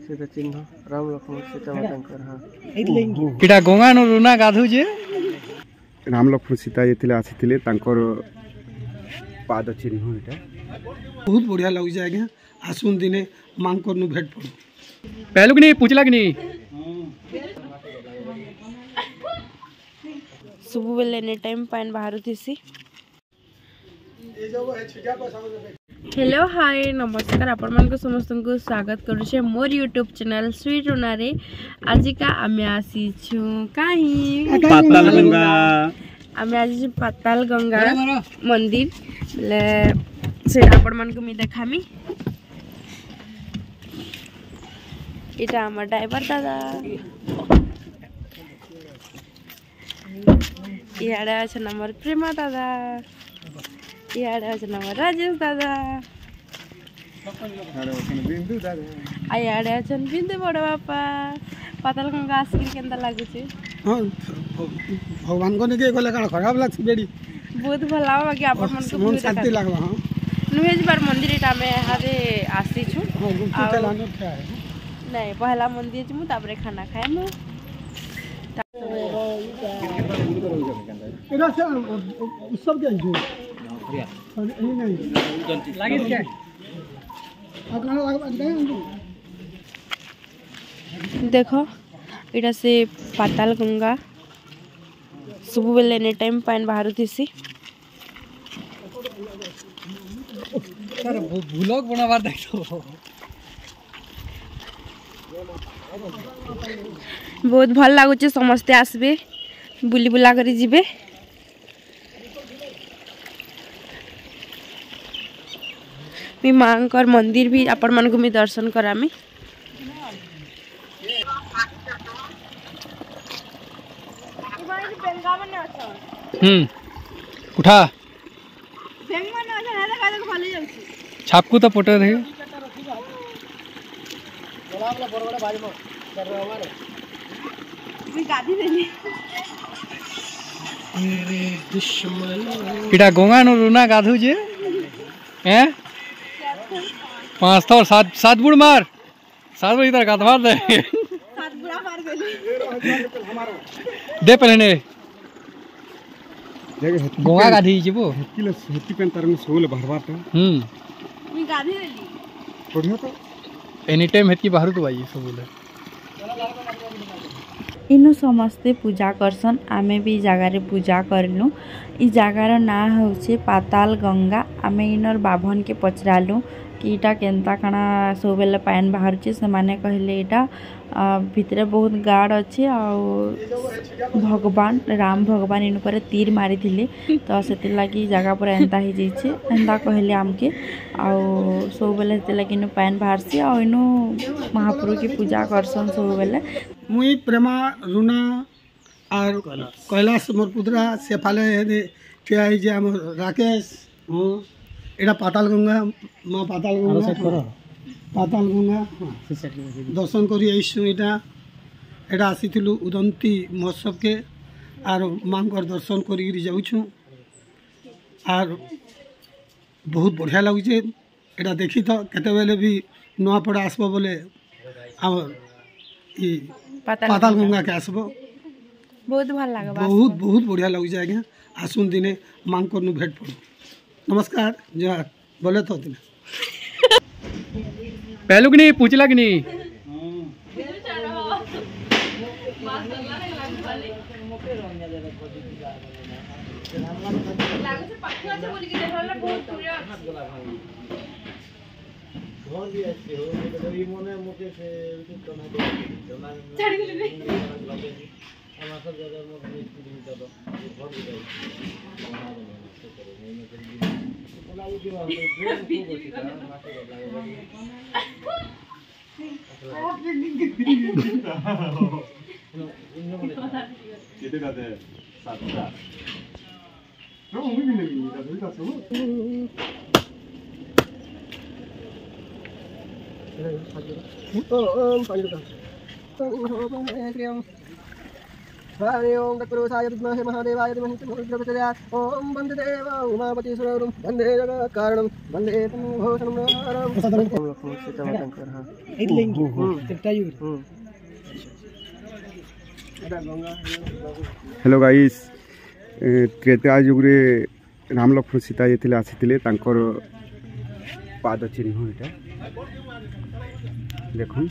सीता चिन्ह राम लक्ष्मण सीता माता हाँ किटा गंगा न रुना गाधु जे राम लक्ष्मण सीता ये आसी पाद चिन्ह एटा बहुत बढ़िया लगे आज्ञा आसुन दिने मांग कर भेट पड़ो पहलू कि नहीं पूछला कि नहीं सुबह बेले एनी टाइम पानी बाहर थी। हेलो हाय नमस्कार आपण मन समस्त को स्वागत करुचे मोर यूट्यूब चैनल स्वीट रुना रे। आज का आमे आसी छु काई पाताल गंगा आमे आज पाताल गंगा मंदिर ले से आपण मन को मी देखामी। इटा हमर ड्राइवर दादा इयाडे আছে नंबर प्रेमा दादा इयाडे আছে नंबर राजेश दादा इयाडे আছে बिंदु बड़ बापा पाताल गंगा आसी केंदा लागुची। हां भगवान को निके गले का खराब लागछ बेडी बहुत भला बाकी आपण मन को मन शांति लागला। हां नुहेज बार मंदिर इटा में हारे आसी छु गुप्त लानो क्या है नहीं पहला मंदिर जमु तापरे खाना खाए मु एरा से सब के जो नहीं लागे क्या अगला लगा देखो इटा से पाताल गंगा सुबह बेले एनी टाइम पानी बाहर थी। सर ब्लॉग बनावार देखो बहुत भल लगुच समस्ते आसबे बुली बुला करी जिबे। मी मांकर मंदिर भी आपण मन को मी दर्शन करामी। उठा छापकू तो फोटो रहे किटा गंगा न रुना गाधु जे हैं 5 थोर 7 बुड़ मार 7 बुड़ इधर गाधवार दे 7 बुड़ा मार गेली दे पहले ने गंगा गाधी जेबो किलो हेती पेन तार में सोल भरवा तो मी गाधी रेली बढ़िया तो एनी टाइम हेती बाहर तो भाई सब बोले इनु समस्ते पूजा करसन आमे भी जगार पूजा करलु। इ जगार ना होचे पाताल गंगा। आमे इनर बाभन के पचरालु कि इटा केनता काना सब बेले पान बाहर से माने कहले इटा भितरे बहुत गाड़ अच्छे भगवान राम भगवान इन पर तीर मारी थिले तो से लगी जगह पर एंता ही जाइए एंता कहले आमके आउ सब बेले से लगी इन पान बाहर से आ इनु महाप्रभु की पूजा करसन सब बेले। मुई प्रेमा रुना और कैलाश मोर पुत्रा से फाले ठिया जे हम राकेश हां एटा पाताल गंगा मां पाताल गंगा पाताल गंगा दर्शन करी आईसु एटा आसीथिलु उदंती महोत्सव के आर मांकर दर्शन करी जाऊछु आर बहुत बढ़िया लगुचे एटा देखी तो केते बेले भी नवा पड़ा आसबो बोले हमर ई पाताल गंगा के आसबो बहुत भल लागे बहुत बढ़िया लगुचे आज्ञा आसुन दिने मांग कर भेट पड़ो। नमस्कार जय बोले तो दिन पहलू कि नहीं पूछला कि नहीं हरि ओम तत्पुरुषाय विद्महे महादेवाय धीमहि तन्नो प्रचोदयात् ओम वन्दे देव उमापति सुरवरं वन्दे जगत्कारणं वन्दे तं घोषणं राम लक्ष्मण सीता माता हाँ हेलो गाइस त्रेता युगरे राम लक्ष्मण सीता ये आसी पाद चिन्ह यहाँ देखुन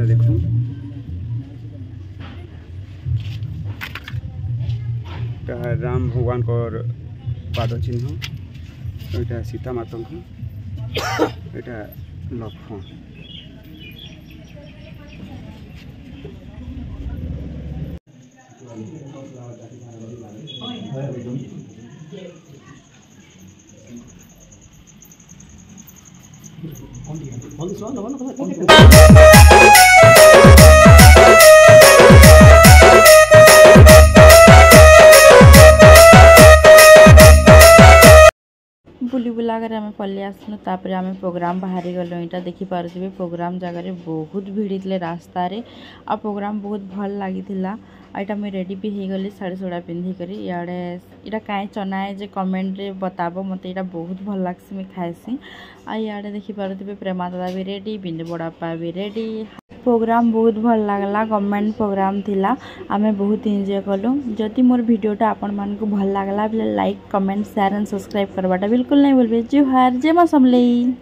देखुन राम भगवान पाद चिन्ह यहाँ सीता माता यहाँ लक्ष्मण बुली बुला कर आम पलि आसलु तापर आम प्रोग्राम बाहरी गलु यहाँ देखिपे प्रोग्राम जगह बहुत भिड़ थे रास्ता रे आ प्रोग्राम बहुत भल लगी यहाँ मुझे रेडी भी हो गली शाढ़ी शुड़ा पिंधिक इे इटा कहीं चना है जे कमेंट रे बताब मत यहाँ बहुत भल लग्सी मुझे खाएसी आड़े देखिपे प्रेमा दादा भी रेडी बिंदु बड़ापा भी रेडी प्रोग्राम बहुत भल लगला गवर्नमेंट प्रोग्राम थिला आमे बहुत एंजॉय कलु जदि मोर वीडियोटा आपण मान को भल लगला like comment share and subscribe करवाटा बिल्कुल नहीं भूलबे। जुहार जय मां समलेई।